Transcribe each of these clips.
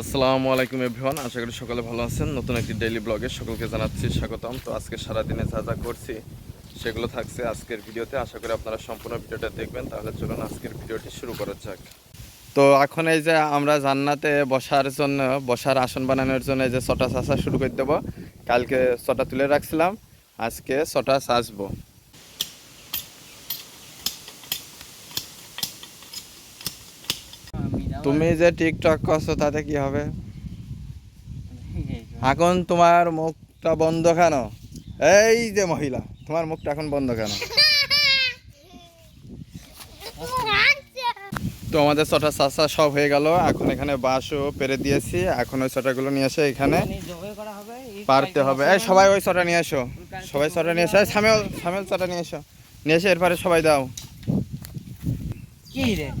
আসসালামু আলাইকুম এভরিওয়ান, আশা করি সকালে ভালো আছেন। নতুন একটি ডেইলি ব্লগে সকলকে জানাচ্ছি স্বাগতম। তো আজকে সারাদিনে যা যা করছি সেগুলো থাকছে আজকের ভিডিওতে। আশা করি আপনারা সম্পূর্ণ ভিডিওটা দেখবেন। তাহলে চলুন আজকের ভিডিওটি শুরু করা যাক। তো এখন এই যে আমরা জান্নাতে বসার আসন বানানোর জন্য এই যে ছটা চাষা শুরু করে দেবো। কালকে ছটা তুলে রাখছিলাম, আজকে ছটা চাষবো। তুমি যে টিকটক করছো তাতে কি হবে? এখন তোমার মুখটা বন্ধ কেন? এই যে মহিলা, তোমার মুখটা এখন বন্ধ কেন? তো আমাদের ছটা চাষা সব হয়ে গেল। এখন এখানে বাঁশও পেরে দিয়েছি। এখন ওই ছটাগুলো নিয়ে এসে এখানে পারতে হবে। এই সবাই ওই ছটা নিয়ে এসো, সবাই ছটা নিয়ে এসো। সামেল ছটা নিয়ে এসো, নিয়ে এসে এরপরে সবাই দাও।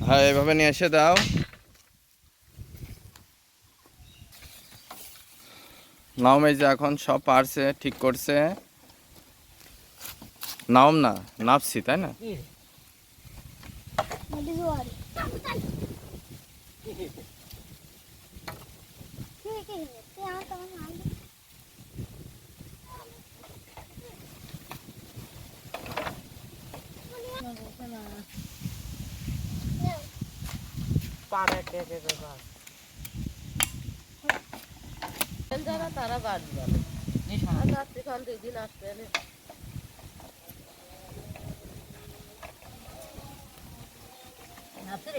হ্যাঁ, এইভাবে নিয়ে এসে দাও। নাওম এই যে এখন সব পারছে, ঠিক করছে। নাওম না, নাপসি, তাই না? তারা বাড়ি রাত্রিখান 2 দিন আসবে না।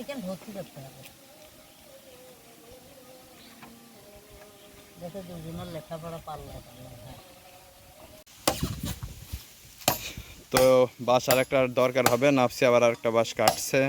এখানে ভর্তি করতে হবে যাতে দুজনের লেখাপড়া পারলে। তো বাঁশ আর একটা দরকার হবে। নাপসি আবার আর একটা বাঁশ কাটছে।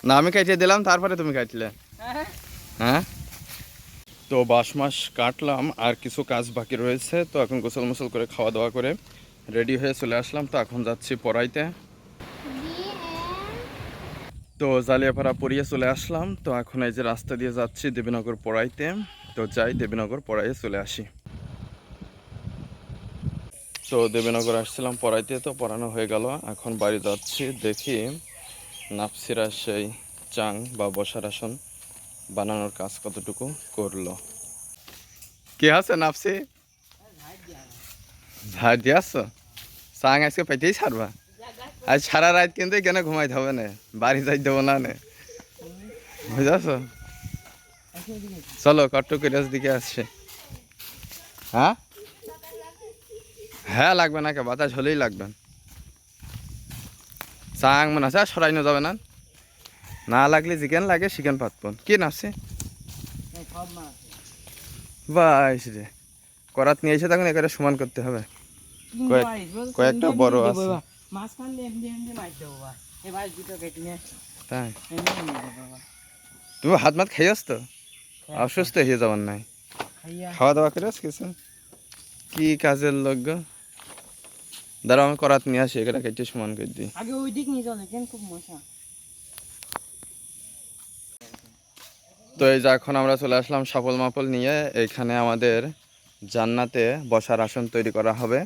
না, আমি কাটিয়ে দিলাম, তারপরে তুমি কাটলে। হ্যাঁ, তো বাঁশ মাস কাটলাম, আর কিছু কাজ বাকি রয়েছে। তো এখন গোসল মোসল করে খাওয়া দাওয়া করে রেডি হয়ে চলে আসলাম। তো এখন যাচ্ছি পড়াইতে। তো জালিয়াপাড়া পড়িয়ে চলে আসলাম। তো এখন এই যে রাস্তা দিয়ে যাচ্ছি দেবীনগর পড়াইতে। তো যাই, দেবীনগর পড়াইয়ে চলে আসি। তো দেবীনগর আসছিলাম পড়াইতে, তো পড়ানো হয়ে গেল। এখন বাড়ি যাচ্ছি, দেখি নাফসিরা সেই চাং বা বসার আসন বানানোর কাজ কতটুকু করলো। কি আছে নাফসি? ঝাড় দিয়ে আসছো? চাং আজকে পেতেই ছাড়বা? আজ সারা রাত কিন্তু এখানে ঘুমাইতে হবে না, বাড়ি যাই দেবো না, বুঝাছো? চলো কট্টকিরাজ দিকে আসছে। হ্যাঁ হ্যাঁ, লাগবে না, কে বাতাস হলেই লাগবে। চাং মনে আছে সরাইনো যাবে না, না লাগলে চিকেন লাগে, চিকেন পাতপন কি নাচছে বাইস রে। করাত নিয়ে এসে তখন এখানে সমান করতে হবে। কয়েকটা বড় আছে, তাই তুমি হাত মাত খাইয়াস তো অসুস্থ হয়ে যাবার নাই। খাওয়া দাওয়া করে কিছু কি কাজের লোক গো। দাঁড়াও আমি করাত নিয়ে আসি, এটা কেটে সমান করে দিই। আগে ওই দিক নিয়ে চলে কেন, খুব মশা। তো এই যে এখন আমরা চলে আসলাম সফল মাপল নিয়ে। এখানে আমাদের জান্নাতে বসার আসন তৈরি করা হবে।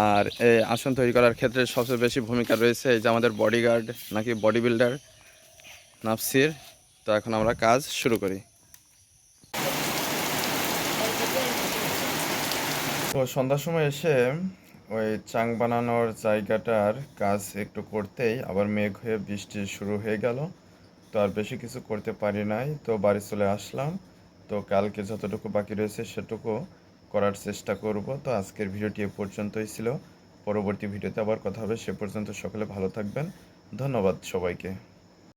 আর এই আসন তৈরি করার ক্ষেত্রে সবচেয়ে বেশি ভূমিকা রয়েছে এই যে আমাদের বডিগার্ড নাকি বডি বিল্ডার নাফসির। তো এখন আমরা কাজ শুরু করি। তো সন্ধ্যার সময় এসে ওই চাং বানানোর জায়গাটার কাজ একটু করতেই আবার মেঘ হয়ে বৃষ্টি শুরু হয়ে গেল। তো আর বেশি কিছু করতে পারি নাই, তো বাড়ি চলে আসলাম। তো কালকে যতটুকু বাকি রয়েছে সেটুকু করার চেষ্টা করব। তো আজকের ভিডিওটি এ পর্যন্তই ছিল। পরবর্তী ভিডিওতে আবার কথা হবে, সে পর্যন্ত সকলে ভালো থাকবেন। ধন্যবাদ সবাইকে।